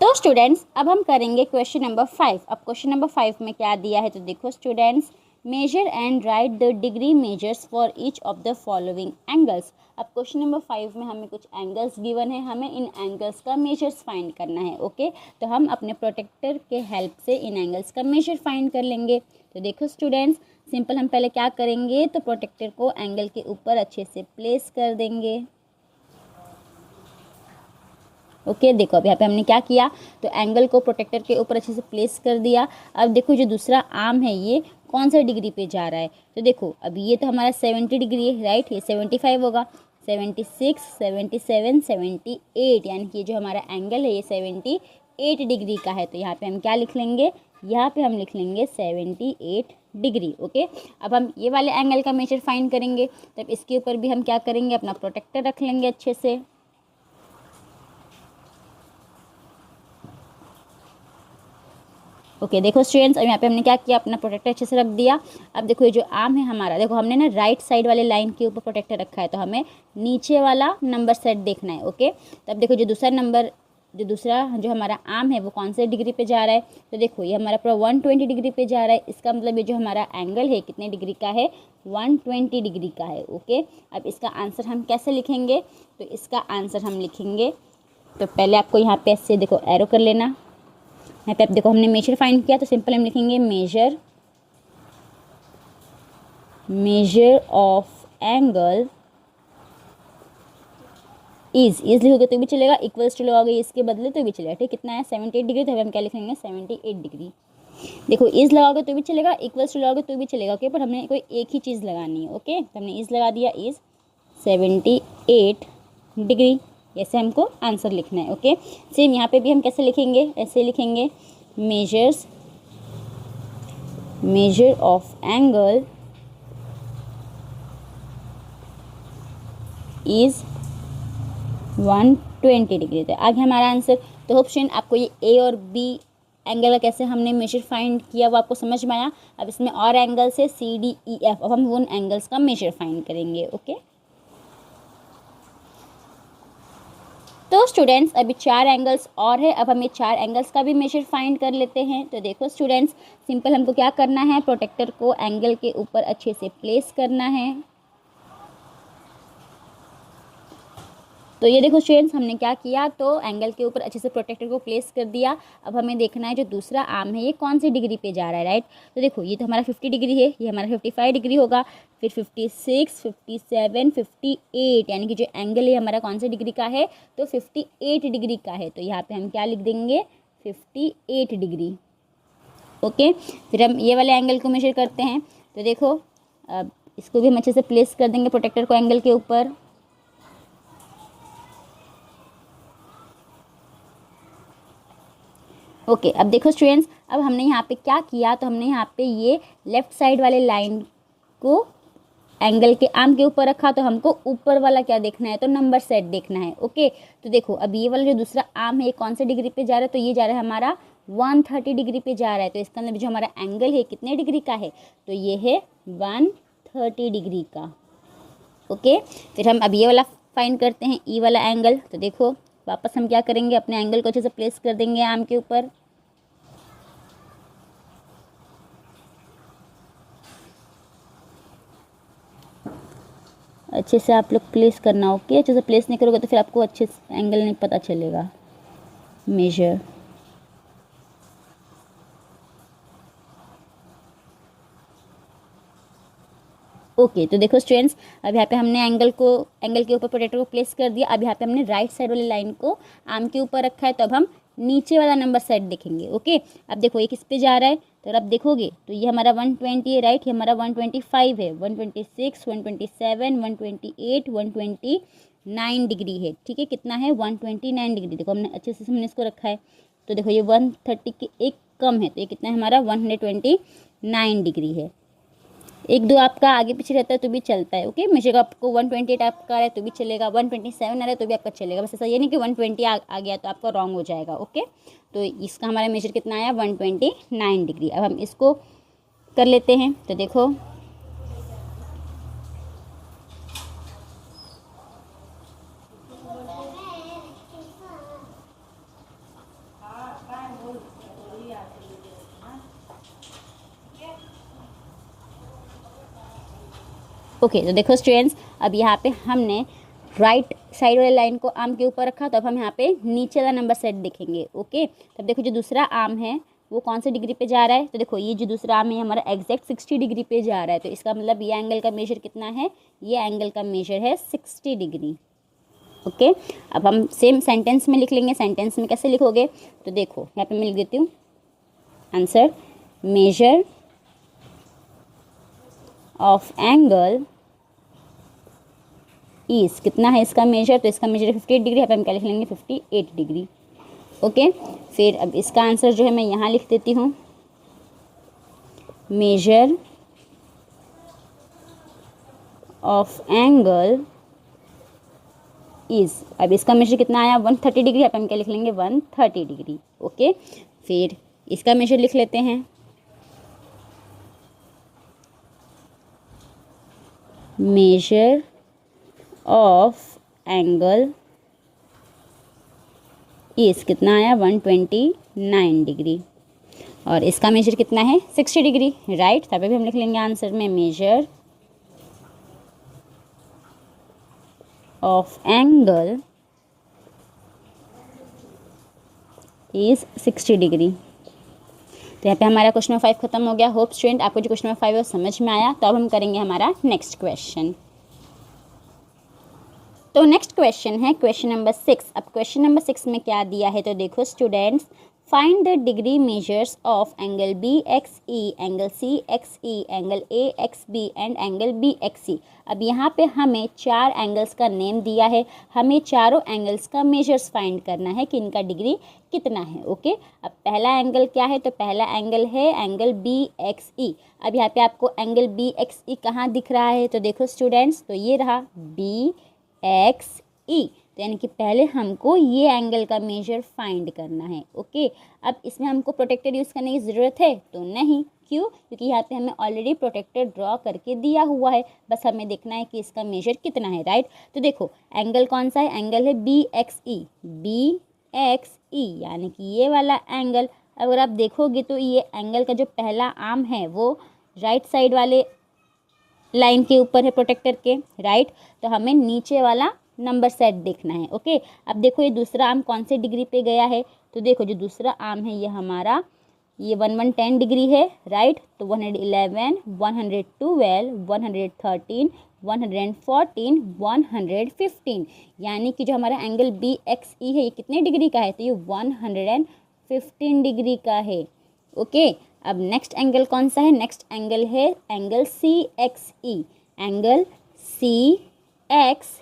तो स्टूडेंट्स अब हम करेंगे क्वेश्चन नंबर 5। अब क्वेश्चन नंबर 5 में क्या दिया है तो देखो students, measure and write the degree measures for each of the following angles. अब क्वेश्चन नंबर 5 में हमें कुछ एंगल्स गिवन है, हमें इन एंगल्स का मेजर्स फाइंड करना है। ओके, तो हम अपने प्रोटेक्टर के हेल्प से इन एंगल्स का मेजर फाइंड कर लेंगे। तो देखो स्टूडेंट्स, सिंपल हम पहले क्या करेंगे तो प्रोटेक्टर को एंगल के ऊपर अच्छे से प्लेस कर देंगे। ओके, देखो अब यहाँ पे हमने क्या किया तो एंगल को प्रोटेक्टर के ऊपर अच्छे से प्लेस कर दिया। अब देखो जो दूसरा आर्म है ये कौन सा डिग्री पे जा रहा है तो देखो अभी ये तो हमारा 70 डिग्री है, राइट। ये 75 होगा, 76, 77, 78, यानी कि जो हमारा एंगल है ये 78 डिग्री का है। तो यहाँ पे हम क्या लिख लेंगे, यहाँ पे हम लिख लेंगे 78 डिग्री। ओके, अब हम ये वाले एंगल का मेजर फाइंड करेंगे, तब इसके ऊपर भी हम क्या करेंगे, अपना प्रोटेक्टर रख लेंगे अच्छे से। ओके, देखो स्टूडेंट्स, अब यहाँ पे हमने क्या किया, अपना प्रोटेक्टर अच्छे से रख दिया। अब देखो ये जो आर्म है हमारा, देखो हमने ना राइट साइड वाले लाइन के ऊपर प्रोटेक्टर रखा है, तो हमें नीचे वाला नंबर सेट देखना है। ओके, तब देखो जो दूसरा जो हमारा आर्म है वो कौन से डिग्री पे जा रहा है तो देखो ये हमारा पूरा 120 डिग्री पे जा रहा है। इसका मतलब ये जो हमारा एंगल है कितने डिग्री का है, 120 डिग्री का है। ओके, अब इसका आंसर हम कैसे लिखेंगे तो इसका आंसर हम लिखेंगे, तो पहले आपको यहाँ पे ऐसे देखो एरो कर लेना। यहाँ पे आप देखो हमने मेजर फाइंड किया तो सिंपल हम लिखेंगे मेजर ऑफ एंगल इज लिखोगे तो भी चलेगा, इक्वल्स टू लगाओगे इसके बदले तो भी चलेगा। ठीक, कितना है 78 डिग्री, तो हम क्या लिखेंगे 78 डिग्री। देखो इज लगाओगे तो भी चलेगा, इक्वल्स टू लगाओगे तो भी चलेगा। ओके, पर हमने कोई एक ही चीज़ लगानी है। ओके, तो हमने इज लगा दिया, इज 78 डिग्री, ऐसे हमको आंसर लिखना है। ओके, सेम यहाँ पे भी हम कैसे लिखेंगे, ऐसे लिखेंगे major of angle is 120 degree. तो आगे हमारा आंसर। तो होप स्टूडेंट आपको ये ए और बी एंगल का कैसे हमने मेजर फाइंड किया वो आपको समझ में आया। अब इसमें और एंगल्स है सी डी ई एफ, अब हम उन एंगल्स का मेजर फाइंड करेंगे। ओके, तो स्टूडेंट्स अभी 4 एंगल्स और है, अब हम ये 4 एंगल्स का भी मेजर फाइंड कर लेते हैं। तो देखो स्टूडेंट्स, सिंपल हमको क्या करना है, प्रोटेक्टर को एंगल के ऊपर अच्छे से प्लेस करना है। तो ये देखो स्टूडेंट्स, हमने क्या किया तो एंगल के ऊपर अच्छे से प्रोटेक्टर को प्लेस कर दिया। अब हमें देखना है जो दूसरा आर्म है ये कौन सी डिग्री पे जा रहा है, राइट। तो देखो ये तो हमारा 50 डिग्री है, ये हमारा 55 डिग्री होगा, फिर 56, 57, 58, यानी कि जो एंगल है हमारा कौन से डिग्री का है तो 58 डिग्री का है। तो यहाँ पे हम क्या लिख देंगे 58 डिग्री। ओके, फिर हम ये वाले एंगल को मेजर करते हैं। तो देखो अब इसको भी हम अच्छे से प्लेस कर देंगे प्रोटेक्टर को एंगल के ऊपर। ओके, अब देखो स्टूडेंट्स, अब हमने यहाँ पे क्या किया तो हमने यहाँ पे ये लेफ्ट साइड वाले लाइन को एंगल के आर्म के ऊपर रखा, तो हमको ऊपर वाला क्या देखना है तो नंबर सेट देखना है। ओके, तो देखो अब ये वाला जो दूसरा आर्म है ये कौन से डिग्री पे जा रहा है तो ये जा रहा है हमारा 130 डिग्री पे जा रहा है। तो इसका मतलब जो हमारा एंगल है कितने डिग्री का है तो ये है 130 डिग्री का। ओके, फिर हम अब ये वाला फाइंड करते हैं ई वाला एंगल। तो देखो वापस हम क्या करेंगे, अपने एंगल को अच्छे से प्लेस कर देंगे आर्म के ऊपर। अच्छे से आप लोग प्लेस करना। ओके, अच्छे से प्लेस नहीं करोगे तो फिर आपको अच्छे से एंगल नहीं पता चलेगा। मेजर ओके, तो देखो स्टूडेंट्स, अब यहाँ पे हमने एंगल के ऊपर प्रोटेक्टर को प्लेस कर दिया। अब यहाँ पे हमने राइट साइड वाली लाइन को आर्म के ऊपर रखा है, तो अब हम नीचे वाला नंबर सेट देखेंगे। ओके, अब देखो ये किस पे जा रहा है तो अब देखोगे तो ये हमारा 120 है, राइट। ये हमारा 125 है, 126, 127, 128, 129 डिग्री है। ठीक है, कितना है 129 डिग्री। देखो हमने अच्छे से हमने इसको रखा है। तो देखो ये 130 के एक कम है, तो ये कितना है हमारा 129 डिग्री है। एक दो आपका आगे पीछे रहता है तो भी चलता है। ओके, मेजर आपको 128 आपका आ रहा है तो भी चलेगा, 127 आ रहा है तो भी आपका चलेगा। बस ऐसा ये नहीं कि 120 आ गया तो आपका रॉन्ग हो जाएगा। ओके, तो इसका हमारा मेजर कितना आया 129 डिग्री। अब हम इसको कर लेते हैं। तो देखो ओके, तो देखो स्टूडेंट्स, अब यहाँ पे हमने राइट साइड वाले लाइन को आर्म के ऊपर रखा, तो अब हम यहाँ पे नीचे वाला नंबर सेट देखेंगे। ओके, तब देखो जो दूसरा आर्म है वो कौन से डिग्री पे जा रहा है, तो देखो ये जो दूसरा आर्म है हमारा एग्जैक्ट 60 डिग्री पे जा रहा है, तो इसका मतलब ये एंगल का मेजर कितना है, ये एंगल का मेजर है 60 डिग्री। ओके, अब हम सेम सेंटेंस में लिख लेंगे। सेंटेंस में कैसे लिखोगे, तो देखो यहाँ पे मैं लिख देती हूँ answer, major of angle is, कितना है इसका मेजर, तो इसका मेजर 58 डिग्री, यहाँ पे हम क्या लिख लेंगे 58 डिग्री। ओके, फिर अब इसका आंसर जो है मैं यहाँ लिख देती हूँ, मेजर ऑफ एंगल इज, अब इसका मेजर कितना आया 130 डिग्री, यहाँ पे हम क्या लिख लेंगे 130 डिग्री। ओके, फिर इसका मेजर लिख लेते हैं, मेजर ऑफ एंगल इस, कितना आया 129 डिग्री, और इसका मेजर कितना है 60 डिग्री, राइट। तब भी हम लिख लेंगे आंसर में, major of angle is 60 degree. तो यहाँ पे हमारा क्वेश्चन नंबर 5 खत्म हो गया। होप स्टूडेंट आपको जो क्वेश्चन नंबर 5 है समझ में आया। तो अब हम करेंगे हमारा नेक्स्ट क्वेश्चन। तो नेक्स्ट क्वेश्चन है क्वेश्चन नंबर 6। अब क्वेश्चन नंबर 6 में क्या दिया है, तो देखो students, find the degree measures of angle B X E, angle C X E, angle A X B and angle B X C. अब यहाँ पे हमें 4 एंगल्स का नेम दिया है, हमें चारों एंगल्स का मेजर्स फाइंड करना है कि इनका डिग्री कितना है। ओके, अब पहला एंगल क्या है, तो पहला एंगल है एंगल बी एक्स ई। अब यहाँ पे आपको एंगल बी एक्स ई कहाँ दिख रहा है, तो देखो स्टूडेंट्स, तो ये रहा बी एक्स ई, तो यानी कि पहले हमको ये एंगल का मेजर फाइंड करना है। ओके, अब इसमें हमको प्रोटेक्टर यूज़ करने की ज़रूरत है तो नहीं, क्यों, क्योंकि यहाँ पे हमें ऑलरेडी प्रोटेक्टर ड्रॉ करके दिया हुआ है, बस हमें देखना है कि इसका मेजर कितना है, राइट। तो देखो एंगल कौन सा है, एंगल है बी एक्स ई, बी एक्स ई, यानी कि ये वाला एंगल। अगर आप देखोगे तो ये एंगल का जो पहला आर्म है वो राइट साइड वाले लाइन के ऊपर है प्रोटेक्टर के, राइट। तो हमें नीचे वाला नंबर सेट देखना है। ओके, अब देखो ये दूसरा आर्म कौन से डिग्री पे गया है, तो देखो जो दूसरा आर्म है ये हमारा ये 110 डिग्री है, राइट। तो 111, 112, 113, 114, 115, यानी कि जो हमारा एंगल बी एक्स ई है ये कितने डिग्री का है, तो ये 115 डिग्री का है। ओके, अब नेक्स्ट एंगल कौन सा है, नेक्स्ट एंगल है angle C X E, angle C X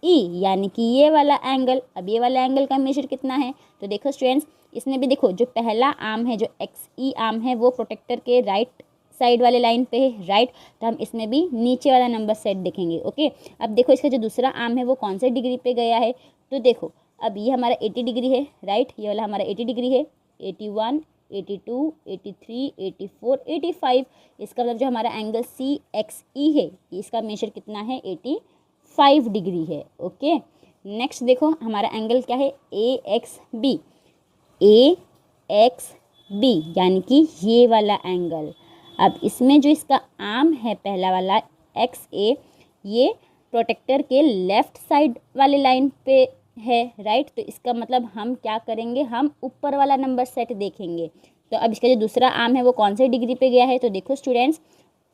ई, यानी कि ये वाला एंगल। अब ये वाला एंगल का मेजर कितना है, तो देखो स्टूडेंट्स, इसमें भी देखो जो पहला आर्म है जो एक्स ई आर्म है वो प्रोटेक्टर के राइट साइड वाले लाइन पे है, राइट। तो हम इसमें भी नीचे वाला नंबर सेट देखेंगे। ओके, अब देखो इसका जो दूसरा आर्म है वो कौन से डिग्री पे गया है, तो देखो अब ये हमारा 80 डिग्री है, राइट। ये वाला हमारा 80 डिग्री है, 81, 82, 83, 84, 85। इसका मतलब जो हमारा एंगल सी एक्स ई है इसका मेजर कितना है 85 डिग्री है। ओके, नेक्स्ट देखो हमारा एंगल क्या है ए एक्स बी, ए एक्स बी, यानी कि ये वाला एंगल। अब इसमें जो इसका आर्म है पहला वाला एक्स ए, ये प्रोटेक्टर के लेफ्ट साइड वाले लाइन पे है, राइट। तो इसका मतलब हम क्या करेंगे, हम ऊपर वाला नंबर सेट देखेंगे। तो अब इसका जो दूसरा आर्म है वो कौन से डिग्री पे गया है, तो देखो स्टूडेंट्स,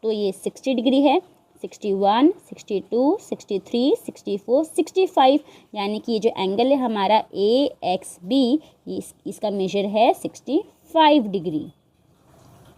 तो ये 60 डिग्री है, 61, 62, 63, 64, 65, यानी कि ये जो एंगल है हमारा ए एक्स बी इसका मेजर है 65 डिग्री।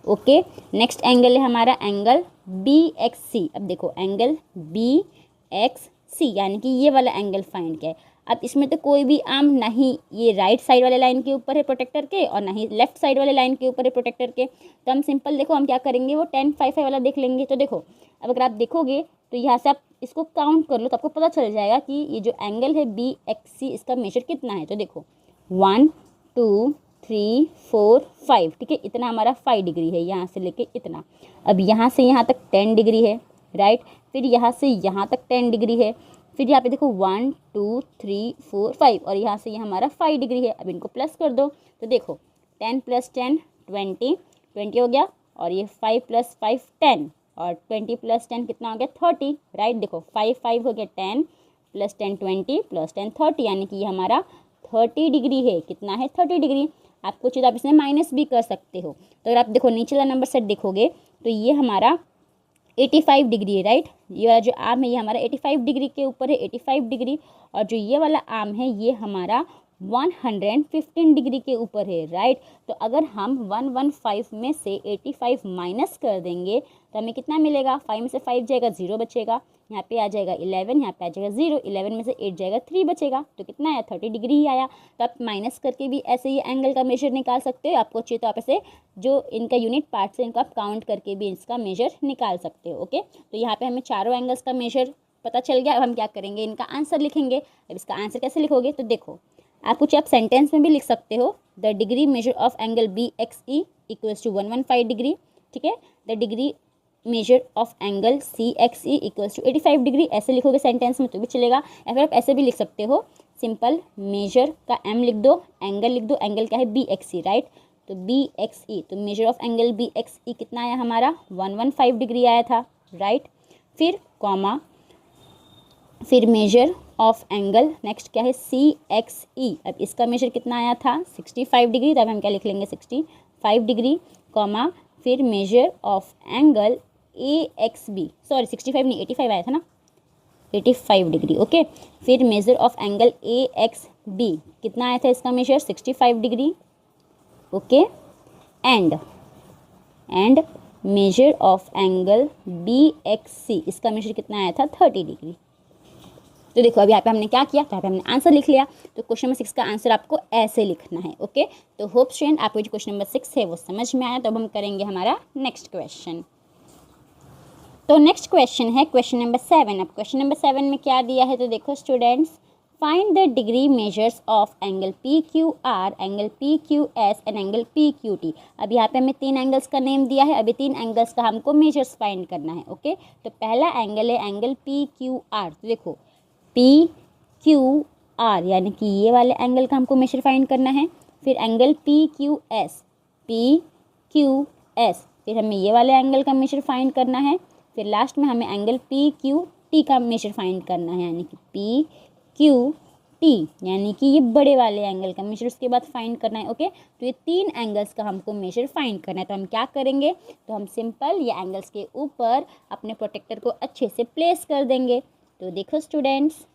ओके, नेक्स्ट एंगल है हमारा एंगल बी एक्स सी। अब देखो एंगल बी एक्स सी, यानी कि ये वाला एंगल फाइंड किया है। अब इसमें तो कोई भी आर्म नहीं ये राइट साइड वाले लाइन के ऊपर है प्रोटेक्टर के और ना ही लेफ्ट साइड वाले लाइन के ऊपर है प्रोटेक्टर के। तो हम सिंपल देखो हम क्या करेंगे, वो 10, 5, 5 वाला देख लेंगे। तो देखो अब अगर आप देखोगे तो यहाँ से आप इसको काउंट कर लो तो आपको पता चल जाएगा कि ये जो एंगल है बी एक्स सी इसका मेजर कितना है। तो देखो 1, 2, 3, 4, 5, ठीक है, इतना हमारा 5 डिग्री है यहाँ से लेके इतना। अब यहाँ से यहाँ तक 10 डिग्री है, राइट। फिर यहाँ से यहाँ तक 10 डिग्री है, फिर यहाँ पे देखो 1, 2, 3, 4, 5 और यहाँ से ये हमारा 5 डिग्री है। अब इनको प्लस कर दो तो देखो 10 + 10 20 हो गया और ये 5 + 5 10 और 20 + 10 कितना हो गया 30, राइट। देखो 5 5 हो गया 10 + 10 20 + 10 30, यानी कि ये हमारा 30 डिग्री है। कितना है 30 डिग्री। आपको चाहिए तो आप इसमें माइनस भी कर सकते हो। तो अगर आप देखो नीचे वाला नंबर सेट देखोगे तो ये हमारा 85 डिग्री है, राइट। ये वाला जो आर्म है ये हमारा 85 डिग्री के ऊपर है, 85 डिग्री। और जो ये वाला आर्म है ये हमारा 115 डिग्री के ऊपर है, राइट। तो अगर हम 115 में से 85 माइनस कर देंगे तो हमें कितना मिलेगा, 5 में से 5 जाएगा 0 बचेगा, यहाँ पे आ जाएगा 11, यहाँ पे आ जाएगा 0, 11 में से 8 जाएगा 3 बचेगा, तो कितना आया 30 डिग्री ही आया। तो आप माइनस करके भी ऐसे ही एंगल का मेजर निकाल सकते हो। आपको चाहिए तो आप ऐसे जो इनका यूनिट पार्ट्स है इनको आप काउंट करके भी इसका मेजर निकाल सकते हो, ओके। तो यहाँ पे हमें चारों एंगल्स का मेजर पता चल गया। अब हम क्या करेंगे, इनका आंसर लिखेंगे। अब इसका आंसर कैसे लिखोगे, तो देखो आपको आप सेंटेंस में भी लिख सकते हो, the degree measure of angle BXE equals to 115 degree, ठीक है। The degree measure of angle CXE equals to 85 degree, ऐसे लिखोगे सेंटेंस में तो भी चलेगा। या फिर आप ऐसे भी लिख सकते हो, सिंपल मेजर का M लिख दो, एंगल लिख दो, एंगल क्या है BXE, राइट। तो BXE, तो मेजर ऑफ एंगल BXE कितना आया हमारा 115 डिग्री आया था, राइट। फिर कॉमा, फिर मेजर ऑफ एंगल नेक्स्ट क्या है CXE, अब इसका मेजर कितना आया था 65 डिग्री, तब हम क्या लिख लेंगे 65 डिग्री, कॉमा फिर measure of angle AXB, sorry 65 नहीं 85 आया था ना, 85 डिग्री, ओके। फिर मेजर ऑफ एंगल AXB कितना आया था इसका measure 65 degree, okay. And measure of angle BXC, इसका मेजर कितना आया था 30 डिग्री। तो देखो अभी यहाँ पे हमने क्या किया, तो यहाँ पे हमने आंसर लिख लिया। तो क्वेश्चन नंबर 6 का आंसर आपको ऐसे लिखना है, ओके। तो होप स्टूडेंट आपको जो क्वेश्चन नंबर 6 है वो समझ में आया। तो अब हम करेंगे हमारा नेक्स्ट क्वेश्चन। तो नेक्स्ट क्वेश्चन है क्वेश्चन नंबर 7। अब क्वेश्चन नंबर 7 में क्या दिया है, तो देखो students, find the degree measures of angle PQR, angle PQS and angle PQT। अब यहाँ पे हमें 3 एंगल्स का नेम दिया है। अभी 3 एंगल्स का हमको मेजर्स फाइंड करना है, ओके। तो पहला एंगल है एंगल PQR। तो देखो PQR यानी कि ये वाले एंगल का हमको मेजर फाइंड करना है। फिर एंगल PQS, फिर हमें ये वाले एंगल का मेजर फाइंड करना है। फिर लास्ट में हमें एंगल PQT का मेजर फाइंड करना है, यानी कि PQT यानी कि ये बड़े वाले एंगल का मेजर उसके बाद फाइंड करना है, ओके। तो ये 3 एंगल्स का हमको मेजर फाइंड करना है। तो हम क्या करेंगे, तो हम सिंपल ये एंगल्स के ऊपर अपने प्रोटेक्टर को अच्छे से प्लेस कर देंगे। तो देखो स्टूडेंट्स,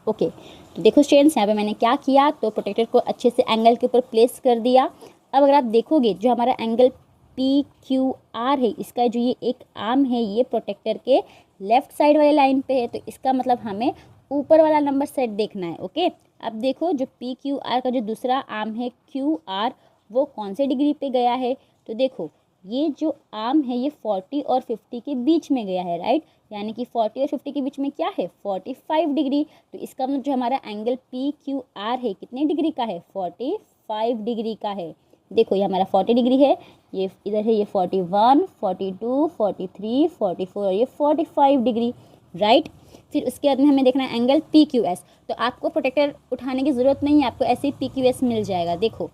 ओके। तो देखो स्टूडेंट्स यहाँ पे मैंने क्या किया, तो प्रोटेक्टर को अच्छे से एंगल के ऊपर प्लेस कर दिया। अब अगर आप देखोगे जो हमारा एंगल PQR है, इसका जो ये एक आर्म है ये प्रोटेक्टर के लेफ्ट साइड वाले लाइन पे है। तो इसका मतलब हमें ऊपर वाला नंबर सेट देखना है, ओके। अब देखो जो PQR का जो दूसरा आर्म है QR, वो कौन से डिग्री पे गया है, तो देखो ये जो आर्म है ये 40 और 50 के बीच में गया है, राइट। यानी कि 40 और 50 के बीच में क्या है 45 डिग्री। तो इसका मतलब जो हमारा एंगल PQR है कितने डिग्री का है 45 डिग्री का है। देखो ये हमारा 40 डिग्री है, ये इधर है ये 41, 42, 43, 44 और ये 45 डिग्री, राइट। फिर उसके बाद में हमें देखना है एंगल PQS। तो आपको प्रोटेक्टर उठाने की ज़रूरत नहीं है, आपको ऐसे ही PQS मिल जाएगा। देखो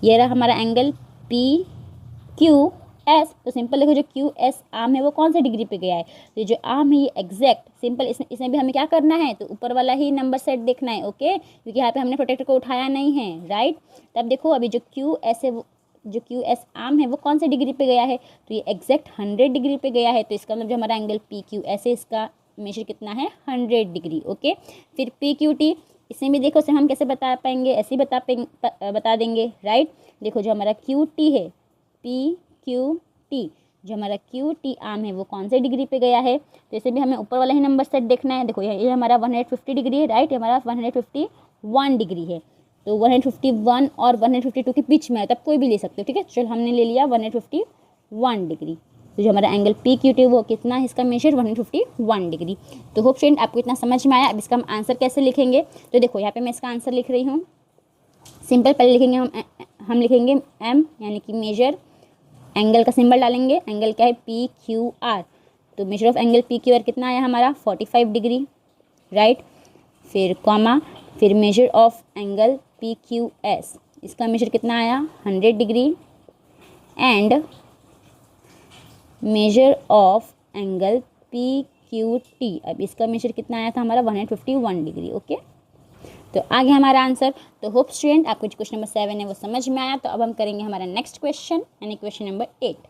ये रहा हमारा एंगल PQS। तो सिंपल देखो जो QS आर्म है वो कौन से डिग्री पे गया है, तो जो आर्म है ये एग्जैक्ट सिंपल इसमें भी हमें क्या करना है, तो ऊपर वाला ही नंबर सेट देखना है, ओके। क्योंकि यहाँ पे हमने प्रोटेक्टर को उठाया नहीं है, राइट। तब देखो अभी जो QS है जो QS आर्म है वो कौन से डिग्री पे गया है, तो ये एग्जैक्ट 100 डिग्री पे गया है। तो इसका मतलब जो हमारा एंगल PQS है इसका मेजर कितना है 100 डिग्री, ओके। फिर PQT, इसमें भी देखो हम कैसे बता पाएंगे, ऐसे ही बता देंगे, राइट। देखो जो हमारा QT है PQT, जो हमारा QT आर्म है वो कौन से डिग्री पे गया है, तो इसे भी हमें ऊपर वाला ही नंबर सेट देखना है। देखो ये हमारा 150 डिग्री है, राइट। हमारा 151 डिग्री है। तो 151 और 152 के बीच में है, तब कोई भी ले सकते हो, ठीक है। चलो हमने ले लिया 151 डिग्री। तो जो हमारा एंगल PQT वो कितना है इसका मेजर 151 डिग्री। तो होप फ्रेंड आपको इतना समझ में आया। अब इसका हम आंसर कैसे लिखेंगे, तो देखो यहाँ पे मैं इसका आंसर लिख रही हूँ। सिंपल पहले लिखेंगे हम लिखेंगे M यानी कि मेजर, एंगल का सिंबल डालेंगे, एंगल क्या है PQR। तो मेजर ऑफ एंगल PQR कितना आया हमारा 45 डिग्री, राइट। फिर कॉमा, फिर measure of angle P Q S, इसका मेजर कितना आया 100 degree, and measure of angle P Q T, अब इसका मेजर कितना आया था हमारा 151 डिग्री। ओके, तो आगे हमारा आंसर। तो होप स्टूडेंट आपको जो क्वेश्चन नंबर 7 है वो समझ में आया। तो अब हम करेंगे हमारा नेक्स्ट क्वेश्चन यानी क्वेश्चन नंबर 8।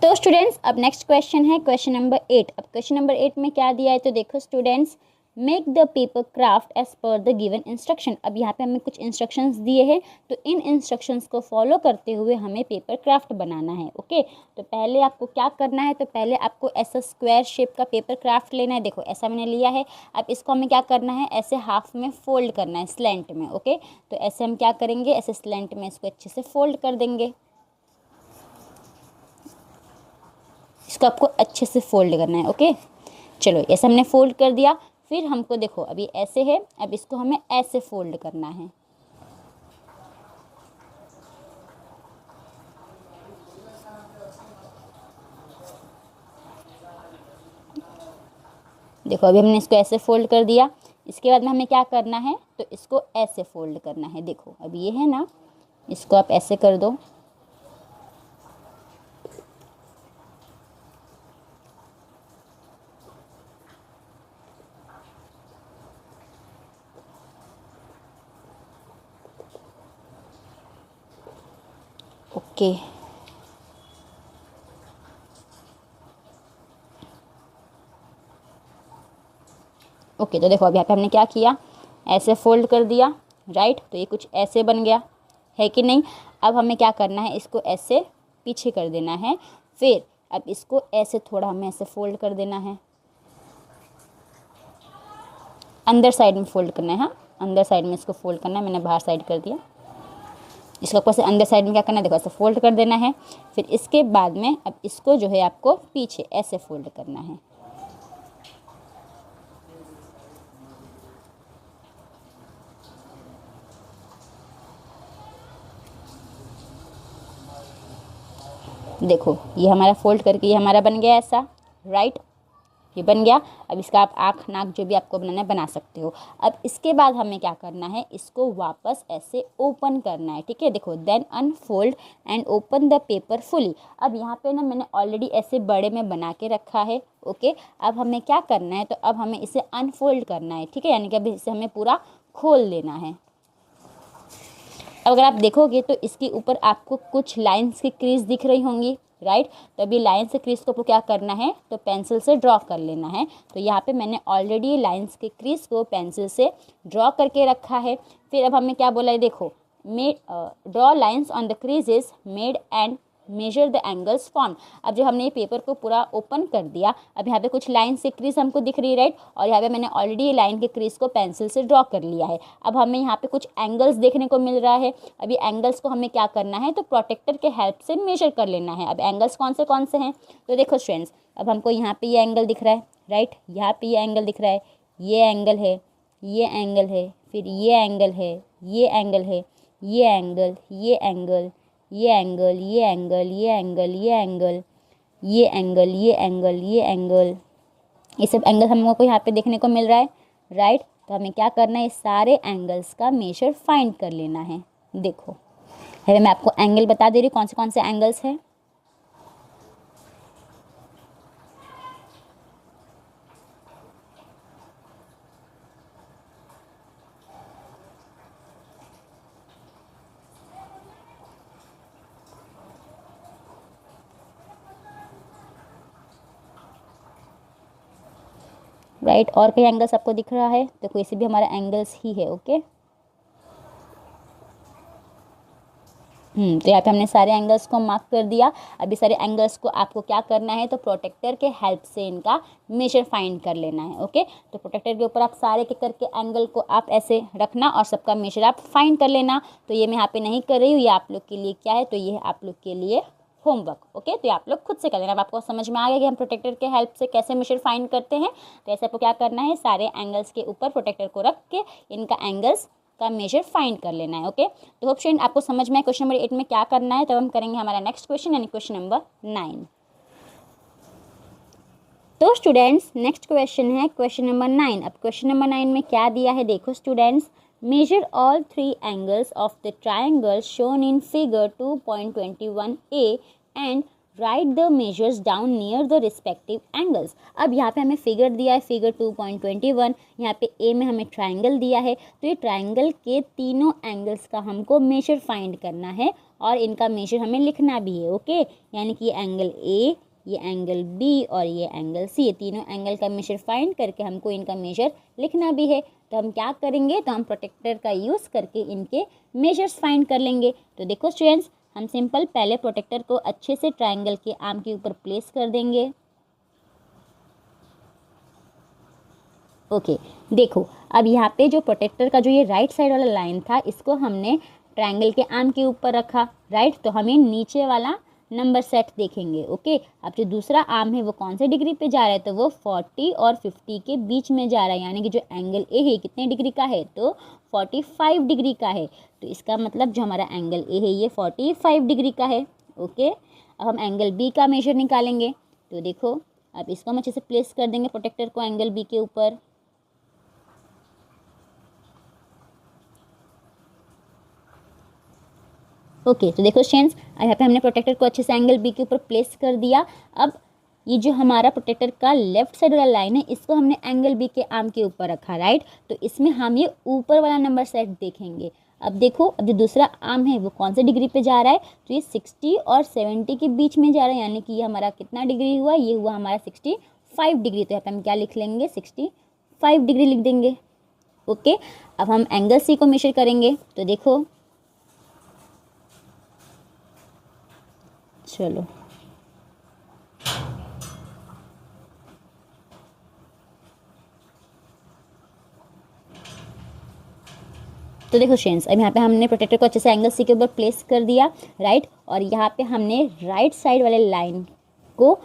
तो स्टूडेंट्स अब नेक्स्ट क्वेश्चन है क्वेश्चन नंबर 8। अब क्वेश्चन नंबर 8 में क्या दिया है तो देखो students, make the paper craft as per the given instruction. अब यहाँ पे हमें कुछ इंस्ट्रक्शंस दिए हैं, तो इन इंस्ट्रक्शंस को फॉलो करते हुए हमें पेपर क्राफ्ट बनाना है। ओके, तो पहले आपको क्या करना है, तो पहले आपको ऐसा स्क्वायर शेप का पेपर क्राफ्ट लेना है। देखो ऐसा मैंने लिया है। अब इसको हमें क्या करना है, ऐसे हाफ में फोल्ड करना है स्लैंट में। ओके, तो ऐसे हम क्या करेंगे, ऐसे स्लैंट में इसको अच्छे से फोल्ड कर देंगे। इसको आपको अच्छे से फोल्ड करना है। ओके, चलो ऐसे हमने फोल्ड कर दिया। फिर हमको देखो अभी ऐसे है, अब इसको हमें ऐसे फोल्ड करना है। देखो अभी हमने इसको ऐसे फोल्ड कर दिया। इसके बाद में हमें क्या करना है, तो इसको ऐसे फोल्ड करना है। देखो अभी ये है ना, इसको आप ऐसे कर दो। ओके, ओके, तो देखो अभी यहाँ पे हमने क्या किया, ऐसे फोल्ड कर दिया। राइट, तो ये कुछ ऐसे बन गया है कि नहीं। अब हमें क्या करना है, इसको ऐसे पीछे कर देना है। फिर अब इसको ऐसे थोड़ा हमें ऐसे फोल्ड कर देना है, अंदर साइड में फोल्ड करना है। हाँ, अंदर साइड में इसको फोल्ड करना है, मैंने बाहर साइड कर दिया। इसको आपको अंदर साइड में क्या करना है, देखो ऐसे फोल्ड कर देना है। फिर इसके बाद में अब इसको जो है आपको पीछे ऐसे फोल्ड करना है। देखो ये हमारा फोल्ड करके ये हमारा बन गया ऐसा। राइट, ये बन गया। अब इसका आप आँख नाक जो भी आपको बनाना है बना सकते हो। अब इसके बाद हमें क्या करना है, इसको वापस ऐसे ओपन करना है। ठीक है, देखो then unfold and open the paper fully. अब यहाँ पे ना मैंने ऑलरेडी ऐसे बड़े में बना के रखा है। ओके, अब हमें क्या करना है, तो अब हमें इसे अनफोल्ड करना है। ठीक है, यानी कि अब इसे हमें पूरा खोल देना है। अब अगर आप देखोगे तो इसके ऊपर आपको कुछ लाइंस की क्रीज दिख रही होंगी। राइट, तो अभी लाइन से क्रीज को आपको क्या करना है, तो पेंसिल से ड्रॉ कर लेना है। तो यहाँ पे मैंने ऑलरेडी लाइंस के क्रीज को पेंसिल से ड्रॉ करके रखा है। फिर अब हमें क्या बोला है, देखो made draw lines on the creases made and measure the angles form. अब जो हमने ये पेपर को पूरा ओपन कर दिया, अब यहाँ पे कुछ लाइन से क्रीज हमको दिख रही है। राइट, और यहाँ पे मैंने ऑलरेडी ये लाइन के क्रीज को पेंसिल से ड्रॉ कर लिया है। अब हमें यहाँ पे कुछ एंगल्स देखने को मिल रहा है। अभी एंगल्स को हमें क्या करना है, तो प्रोटेक्टर के हेल्प से मेजर कर लेना है। अब एंगल्स कौन से हैं, तो देखो स्टूडेंट्स, अब हमको यहाँ पे ये एंगल दिख रहा है। राइट, यहाँ पे ये एंगल दिख रहा है, ये एंगल है, ये एंगल है, फिर ये एंगल है, ये एंगल है, ये एंगल, ये एंगल, ये एंगल, ये एंगल, ये एंगल, ये एंगल, ये एंगल, ये एंगल, ये एंगल, ये सब एंगल हमको यहाँ पे देखने को मिल रहा है। राइट, तो हमें क्या करना है, इस सारे एंगल्स का मेजर फाइंड कर लेना है। देखो अभी मैं आपको एंगल बता दे रही हूँ कौन से एंगल्स हैं। राइट, और कई एंगल्स आपको दिख रहा है, तो कोई से भी हमारा एंगल्स ही है। ओके, तो यहाँ पे हमने सारे एंगल्स को मार्क कर दिया। अभी सारे एंगल्स को आपको क्या करना है, तो प्रोटेक्टर के हेल्प से इनका मेजर फाइंड कर लेना है। ओके, तो प्रोटेक्टर के ऊपर आप सारे के करके एंगल को आप ऐसे रखना और सबका मेजर आप फाइंड कर लेना। तो ये मैं यहाँ पे नहीं कर रही हूँ, ये आप लोग के लिए क्या है, तो ये है आप लोग के लिए होमवर्क। ओके, तो ये आप लोग खुद से कर लेना। अब आपको समझ में आ गया कि हम प्रोटेक्टर के हेल्प से कैसे मेजर फाइंड करते हैं। तो ऐसे आपको क्या करना है, सारे एंगल्स के ऊपर प्रोटेक्टर को रख के इनका एंगल्स का मेजर फाइंड कर लेना है। ओके, तो होप स्टूडेंट आपको समझ में है क्वेश्चन नंबर 8 में क्या करना है। तब हम करेंगे हमारा नेक्स्ट क्वेश्चन यानी क्वेश्चन नंबर 9। तो स्टूडेंट्स नेक्स्ट क्वेश्चन है क्वेश्चन नंबर 9। अब क्वेश्चन नंबर 9 में क्या दिया है देखो students, measure all 3 angles of the triangle shown in figure 2.21a and write the measures down near the respective angles. अब यहाँ पे हमें फिगर दिया है फिगर 2.21, यहाँ पे ए में हमें ट्रायंगल दिया है, तो ये ट्रायंगल के तीनों एंगल्स का हमको मेजर फाइंड करना है और इनका मेजर हमें लिखना भी है। ओके, यानी कि ये एंगल ए, ये एंगल बी और ये एंगल सी, ये तीनों एंगल का मेजर फाइंड करके हमको इनका मेजर लिखना भी है। तो हम क्या करेंगे, तो हम प्रोटेक्टर का यूज़ करके इनके मेजर्स फाइंड कर लेंगे। तो देखो स्टूडेंट्स, हम सिंपल पहले प्रोटेक्टर को अच्छे से ट्रायंगल के आर्म के ऊपर प्लेस कर देंगे। ओके, देखो अब यहाँ पे जो प्रोटेक्टर का जो ये राइट साइड वाला लाइन था, इसको हमने ट्रायंगल के आर्म के ऊपर रखा, राइट। तो हमें नीचे वाला नंबर सेट देखेंगे। ओके, अब जो दूसरा आर्म है वो कौन से डिग्री पे जा रहा है, तो वो 40 और 50 के बीच में जा रहा है, यानी कि जो एंगल ए है कितने डिग्री का है, तो 45 डिग्री का है। तो इसका मतलब जो हमारा एंगल ए है ये 45 डिग्री का है। ओके, अब हम एंगल बी का मेजर निकालेंगे। तो देखो अब इसको हम अच्छे से प्लेस कर देंगे प्रोटेक्टर को एंगल बी के ऊपर। ओके, तो देखो स्टूडेंट्स, यहाँ पे हमने प्रोटेक्टर को अच्छे से एंगल बी के ऊपर प्लेस कर दिया। अब ये जो हमारा प्रोटेक्टर का लेफ्ट साइड वाला लाइन है, इसको हमने एंगल बी के आर्म के ऊपर रखा, राइट। तो इसमें हम ये ऊपर वाला नंबर सेट देखेंगे। अब देखो, अब जो दूसरा आर्म है वो कौन से डिग्री पे जा रहा है, तो ये 60 और 70 के बीच में जा रहा है, यानी कि ये हमारा कितना डिग्री हुआ, ये हुआ हमारा 65 डिग्री। तो यहाँ पे हम क्या लिख लेंगे, 65 डिग्री लिख देंगे। ओके, अब हम एंगल सी को मेजर करेंगे। तो देखो, चलो तो देखो स्टूडेंट्स, अब यहाँ पे हमने प्रोटेक्टर को अच्छे से एंगल सी के ऊपर प्लेस कर दिया, राइट। और यहाँ पे हमने राइट साइड वाले लाइन को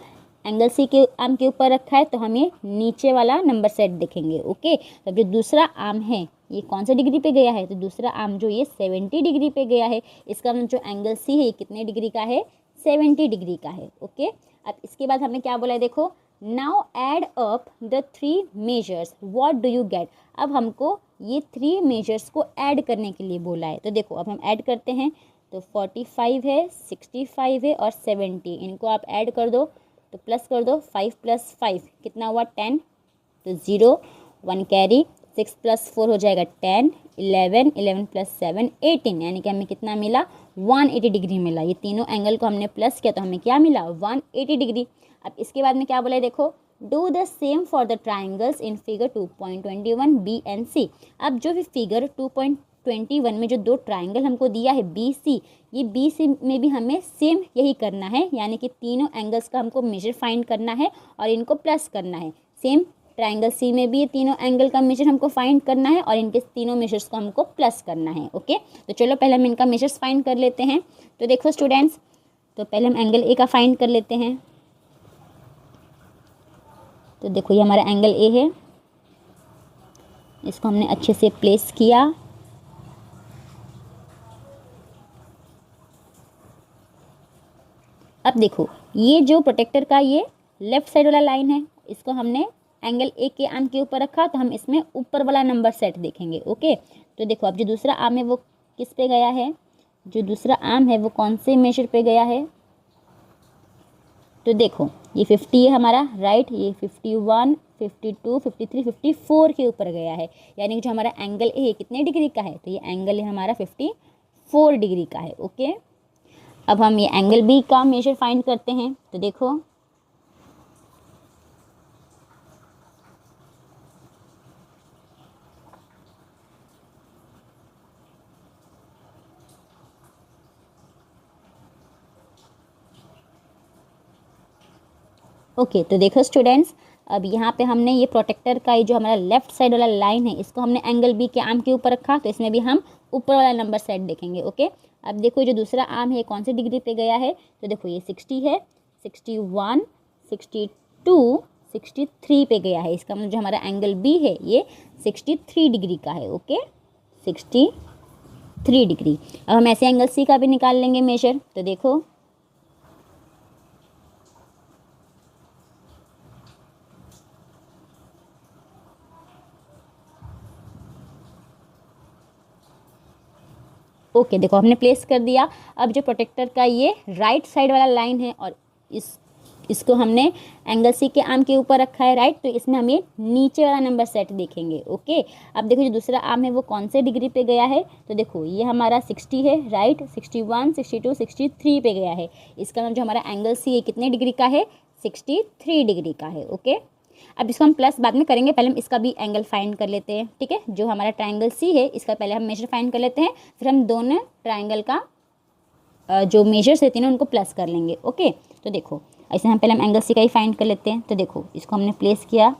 एंगल सी के आर्म के ऊपर रखा है, तो हम ये नीचे वाला नंबर सेट देखेंगे। ओके, तो जो दूसरा आर्म है ये कौन सा डिग्री पे गया है, तो दूसरा आर्म जो ये 70 डिग्री पे गया है। इसका मतलब जो एंगल सी है ये कितने डिग्री का है, 70 डिग्री का है। ओके, अब इसके बाद हमें क्या बोला है, देखो now add up the 3 measures what do you get. अब हमको ये 3 मेजर्स को ऐड करने के लिए बोला है। तो देखो अब हम ऐड करते हैं। तो 45 है, 65 है और 70, इनको आप ऐड कर दो, तो प्लस कर दो, 5 + 5 कितना हुआ, 10। तो 0 1 कैरी, 6 + 4 हो जाएगा 10, 11 11 + 7 18, यानी कि हमें कितना मिला, 180 डिग्री मिला। ये तीनों एंगल को हमने प्लस किया तो हमें क्या मिला, 180 डिग्री। अब इसके बाद में क्या बोला है, देखो do the same for the triangles in figure 2.21 B and C. अब जो भी फिगर 2.21 में जो दो ट्राइंगल हमको दिया है बी सी, ये बी सी में भी हमें सेम यही करना है, यानी कि तीनों एंगल्स का हमको मेजर फाइंड करना है और इनको प्लस करना है। सेम ट्राइंगल सी में भी ये तीनों एंगल का मेजर हमको फाइंड करना है और इनके तीनों मेजर्स को हमको प्लस करना है। ओके, तो चलो पहले हम इनका मेजर्स फाइंड कर लेते हैं। तो देखो स्टूडेंट्स, तो पहले हम एंगल ए का फाइंड कर लेते हैं। तो देखो ये हमारा एंगल ए है, इसको हमने अच्छे से प्लेस किया। अब देखो ये जो प्रोटेक्टर का ये लेफ्ट साइड वाला लाइन है, इसको हमने एंगल ए के आर्म के ऊपर रखा, तो हम इसमें ऊपर वाला नंबर सेट देखेंगे। ओके, तो देखो अब जो दूसरा आर्म है वो किस पे गया है, जो दूसरा आर्म है वो कौन से मेजर पे गया है, तो देखो ये 50 है हमारा, राइट। ये 51 52 53 54 के ऊपर गया है, यानी कि जो हमारा एंगल ए कितने डिग्री का है, तो ये एंगल है हमारा 54 डिग्री का है। ओके, अब हम ये एंगल बी का मेजर फाइंड करते हैं। तो देखो ओके, तो देखो स्टूडेंट्स, अब यहाँ पे हमने ये प्रोटेक्टर का ये जो हमारा लेफ्ट साइड वाला लाइन है, इसको हमने एंगल बी के आर्म के ऊपर रखा, तो इसमें भी हम ऊपर वाला नंबर सेट देखेंगे। ओके, अब देखो जो दूसरा आर्म है कौन से डिग्री पे गया है, तो देखो ये 60 है, 61 62 63 पे गया है। इसका मतलब जो हमारा एंगल बी है ये 63 डिग्री का है। Okay, 63 degree. अब हम ऐसे एंगल सी का भी निकाल लेंगे मेजर। तो देखो ओके देखो हमने प्लेस कर दिया। अब जो प्रोटेक्टर का ये राइट साइड वाला लाइन है और इसको हमने एंगल सी के आर्म के ऊपर रखा है, राइट। तो इसमें हम ये नीचे वाला नंबर सेट देखेंगे, ओके। अब देखो जो दूसरा आर्म है वो कौन से डिग्री पे गया है, तो देखो ये हमारा 60 है, राइट। 61, 62, 63 पे गया है। इसका मतलब जो हमारा एंगल सी है कितने डिग्री का है, 63 डिग्री का है, ओके। अब इसको हम प्लस बाद में करेंगे, पहले हम इसका भी एंगल फाइंड कर लेते हैं, ठीक है। जो हमारा ट्राइंगल सी है इसका पहले हम मेजर फाइंड कर लेते हैं, फिर हम दोनों ट्राइंगल का जो मेजर्स रहते हैं उनको प्लस कर लेंगे, ओके। तो देखो ऐसे हम पहले हम एंगल सी का ही फाइंड कर लेते हैं। तो देखो इसको हमने प्लेस किया,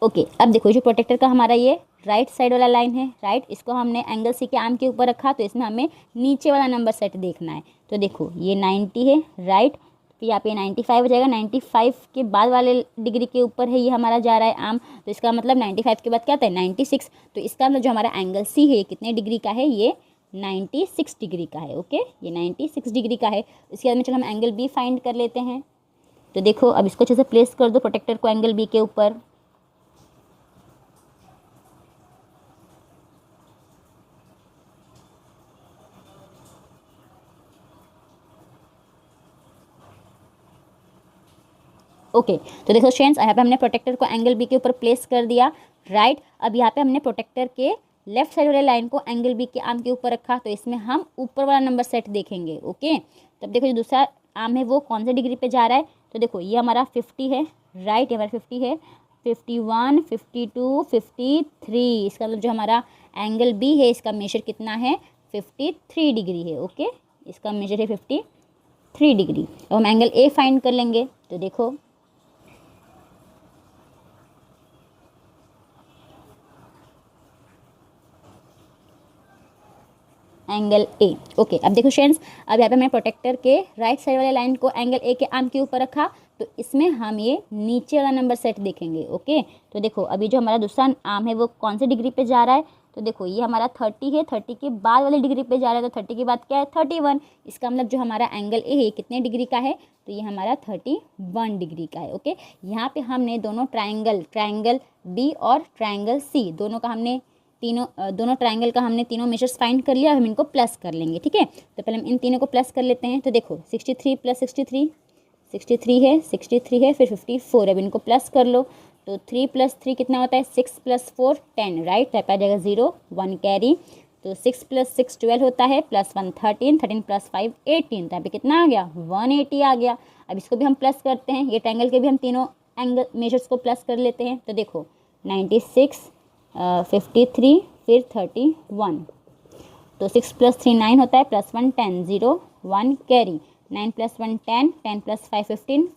ओके। अब देखो जो प्रोटेक्टर का हमारा ये राइट साइड वाला लाइन है, राइट। इसको हमने एंगल सी के आर्म के ऊपर रखा, तो इसमें हमें नीचे वाला नंबर सेट देखना है। तो देखो ये 90 है, राइट। फिर यहाँ पे 95 हो जाएगा, 95 के बाद वाले डिग्री के ऊपर है ये हमारा जा रहा है आर्म, तो इसका मतलब 95 के बाद क्या आता है 96। तो इसका मतलब जो हमारा एंगल सी है कितने डिग्री का है, ये 96 डिग्री का है, ओके। ये 96 डिग्री का है। इसके बाद में चलो हम एंगल बी फाइंड कर लेते हैं। तो देखो अब इसको अच्छे से प्लेस कर दो प्रोटेक्टर को एंगल बी के ऊपर। ओके तो देखो स्टूडेंट्स यहाँ पे हमने प्रोटेक्टर को एंगल बी के ऊपर प्लेस कर दिया, राइट। अब यहाँ पे हमने प्रोटेक्टर के लेफ्ट साइड वाले लाइन को एंगल बी के आर्म के ऊपर रखा, तो इसमें हम ऊपर वाला नंबर सेट देखेंगे, ओके। तब देखो जो दूसरा आर्म है वो कौन से डिग्री पे जा रहा है, तो देखो ये हमारा 50 है, राइट। ये हमारा 50 है, 51, 52, 53। इसका मतलब जो हमारा एंगल बी है इसका मेजर कितना है, 53 डिग्री है, ओके। इसका मेजर है 53 डिग्री। अब हम एंगल ए फाइंड कर लेंगे। तो देखो एंगल ए, ओके। अब देखो फ्रेंड्स अब यहाँ पे मैंने प्रोटेक्टर के राइट साइड वाले लाइन को एंगल ए के आर्म के ऊपर रखा, तो इसमें हम ये नीचे वाला नंबर सेट देखेंगे, ओके। तो देखो अभी जो हमारा दूसरा आर्म है वो कौन से डिग्री पे जा रहा है, तो देखो ये हमारा 30 है, 30 के बाद वाले डिग्री पे जा रहा है, तो 30 के बाद क्या है 31। इसका मतलब जो हमारा एंगल ए है कितने डिग्री का है, तो ये हमारा 31 डिग्री का है, ओके। यहाँ पे हमने दोनों ट्राइंगल बी और ट्राइंगल सी दोनों ट्राइंगल का हमने तीनों मेजर्स फाइंड कर लिया। हम इनको प्लस कर लेंगे, ठीक है। तो पहले हम इन तीनों को प्लस कर लेते हैं। तो देखो 63 + 63 63 है, फिर 54 है। अब इनको प्लस कर लो, तो 3 + 3 कितना होता है, 6 + 4 10, राइट। तो आ जाएगा 0 1 कैरी, तो 6 + 6 12 होता है, +1 13, 13 + 5 18। तो यहाँ पे कितना आ गया 180 आ गया। अब इसको भी हम प्लस करते हैं, ये ट्राइंगल के भी हम तीनों एंगल मेजर्स को प्लस कर लेते हैं। तो देखो 96 53 फिर 31, तो 6 + 3 9 होता है, +1 10 0 1 कैरी, 9 + 1 10 10 + 5 15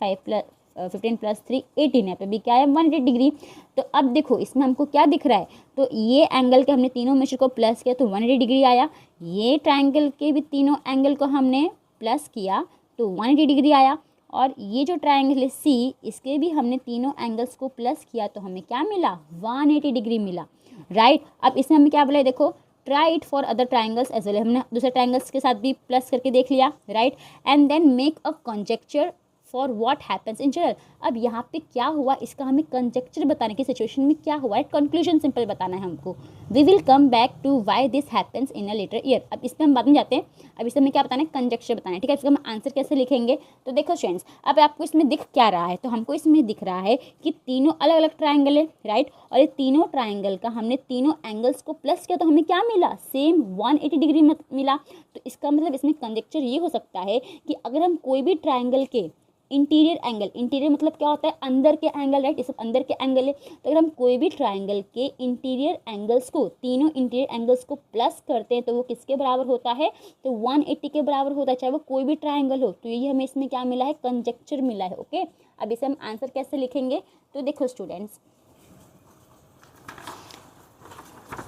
15 + 3 18। यहाँ पे भी क्या है 180 डिग्री। तो अब देखो इसमें हमको क्या दिख रहा है, तो ये एंगल के हमने तीनों मेजर को प्लस किया तो 180 डिग्री आया। ये ट्राइंगल के भी तीनों एंगल को हमने प्लस किया तो 180 डिग्री आया। और ये जो ट्राइंगल है सी, इसके भी हमने तीनों एंगल्स को प्लस किया तो हमें क्या मिला 180 डिग्री मिला, राइट। अब इसमें हमें क्या बोला है, देखो try it for other triangles as well. हमने दूसरे ट्राइंगल्स के साथ भी प्लस करके देख लिया, right. And then make a conjecture for what happens in general. अब यहाँ पे क्या हुआ इसका हमें कंजेक्चर बताने की सिचुएशन में क्या हुआ है, कंक्लूजन सिंपल बताना है हमको। We will come back to why this happens in a later year. अब इसमें हम बाद में जाते हैं, अब इसमें हमें क्या बताना है कंजेक्चर बताना है, ठीक है। इसका हम आंसर कैसे लिखेंगे, तो देखो फ्रेंड्स अब आपको इसमें दिख क्या रहा है, तो हमको इसमें दिख रहा है कि तीनों अलग अलग ट्राइंगल है, राइट। और ये तीनों ट्राइंगल का हमने तीनों एंगल्स को प्लस किया तो हमें क्या मिला सेम 180 डिग्री मिला। तो इसका मतलब इसमें कंजेक्चर ये हो सकता है कि अगर हम कोई भी ट्राइंगल के इंटीरियर एंगल, इंटीरियर मतलब क्या होता है अंदर के एंगल, राइट। ये सब अंदर के एंगल है। तो अगर हम कोई भी ट्राइंगल के इंटीरियर एंगल्स को, तीनों इंटीरियर एंगल्स को प्लस करते हैं तो वो किसके बराबर होता है, तो 180 के बराबर होता है, चाहे वो कोई भी ट्राइंगल हो। तो ये हमें इसमें क्या मिला है कंजेक्चर मिला है, ओके। अब इसे हम आंसर कैसे लिखेंगे, तो देखो स्टूडेंट्स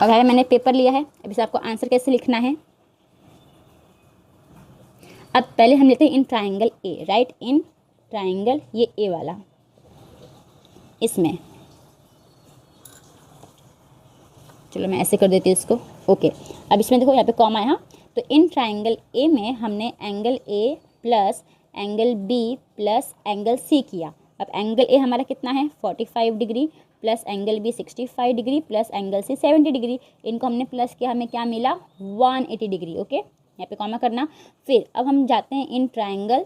अब है मैंने पेपर लिया है, अब इसे आपको आंसर कैसे लिखना है। अब पहले हम लेते हैं in triangle A, right. In triangle ये ए वाला, इसमें चलो मैं ऐसे कर देती हूँ इसको, ओके। अब इसमें देखो यहाँ पे कॉमा है, हाँ। तो इन ट्राइंगल ए में हमने angle A plus angle B plus angle C किया, अब एंगल ए हमारा कितना है 45 degree plus angle B 65 degree plus angle C 70 degree, इनको हमने प्लस किया, हमें क्या मिला 180 डिग्री। ओके, यहाँ पे कॉमा करना। फिर अब हम जाते हैं इन ट्राइंगल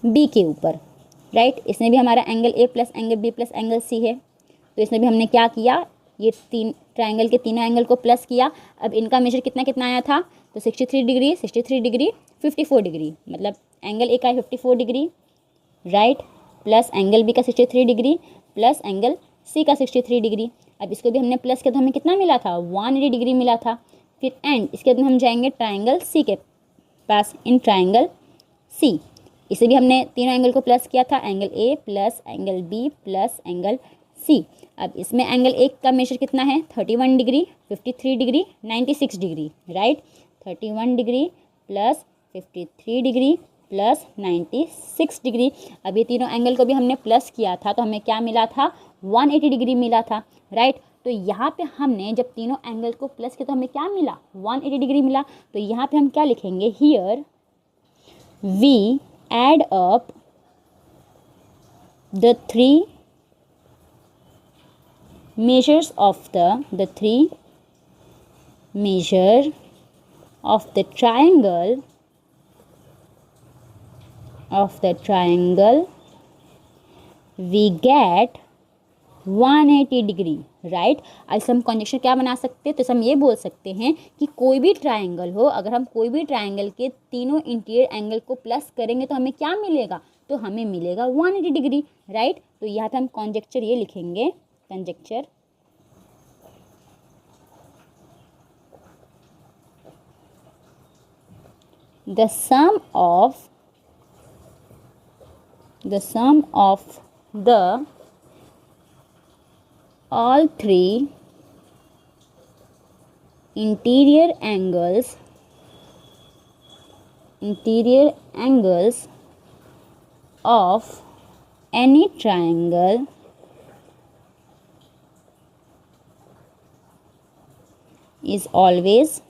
बी के ऊपर, राइट। इसमें भी हमारा angle A plus angle B plus angle C है, तो इसमें भी हमने क्या किया, ये तीन ट्राइंगल के तीनों एंगल को प्लस किया। अब इनका मेजर कितना कितना आया था, तो 63 डिग्री 63 डिग्री 54 डिग्री, मतलब एंगल ए का 54 degree, right, plus angle B का 63 डिग्री प्लस एंगल सी का 63 डिग्री। अब इसको भी हमने प्लस किया तो हमें कितना मिला था 180 डिग्री मिला था। फिर एंड इसके बाद हम जाएंगे ट्राइंगल सी के पास, इन ट्राइंगल सी, इसे भी हमने तीनों एंगल को प्लस किया था, angle A plus angle B plus angle C. अब इसमें एंगल ए का मेजर कितना है 31 degree 53 degree 96 degree, right, 31 degree plus 53 degree plus 96 degree. अब ये तीनों एंगल को भी हमने प्लस किया था तो हमें क्या मिला था 180 डिग्री मिला था, राइट। तो यहाँ पे हमने जब तीनों एंगल को प्लस किया तो हमें क्या मिला 180 डिग्री मिला। तो यहाँ पे हम क्या लिखेंगे, here we add up the three measures of the three measure of the triangle we get 180 degree, right. ऐसे हम कंजक्शन क्या बना सकते हैं, तो हम ये बोल सकते हैं कि कोई भी ट्राइंगल हो, अगर हम कोई भी ट्राइंगल के तीनों इंटीरियर एंगल को प्लस करेंगे तो हमें क्या मिलेगा, तो हमें मिलेगा 180 डिग्री, राइट। तो यहाँ पे हम कंजक्चर ये लिखेंगे, conjuncture the sum of the all three interior angles of any triangle is always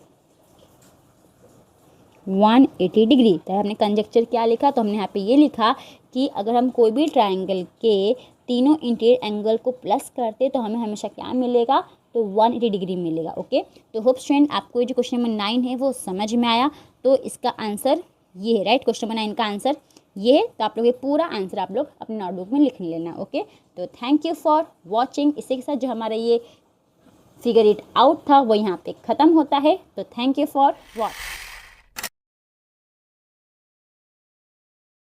180 degree. तो हमने कंजक्चर क्या लिखा, तो हमने यहाँ पे ये लिखा कि अगर हम कोई भी ट्राइंगल के तीनों इंटीरियर एंगल को प्लस करते तो हमें हमेशा क्या मिलेगा, तो 180 डिग्री मिलेगा। ओके, तो होप स्टूडेंट आपको ये जो क्वेश्चन नंबर 9 है वो समझ में आया। तो इसका आंसर ये है, राइट, क्वेश्चन नंबर 9 का आंसर ये है। तो आप लोग ये पूरा आंसर आप लोग अपने नोटबुक में लिख लेना। ओके, तो थैंक यू फॉर वॉचिंग। इसी के साथ जो हमारा ये फिगर इट आउट था वो यहाँ पे ख़त्म होता है। तो थैंक यू फॉर वॉच।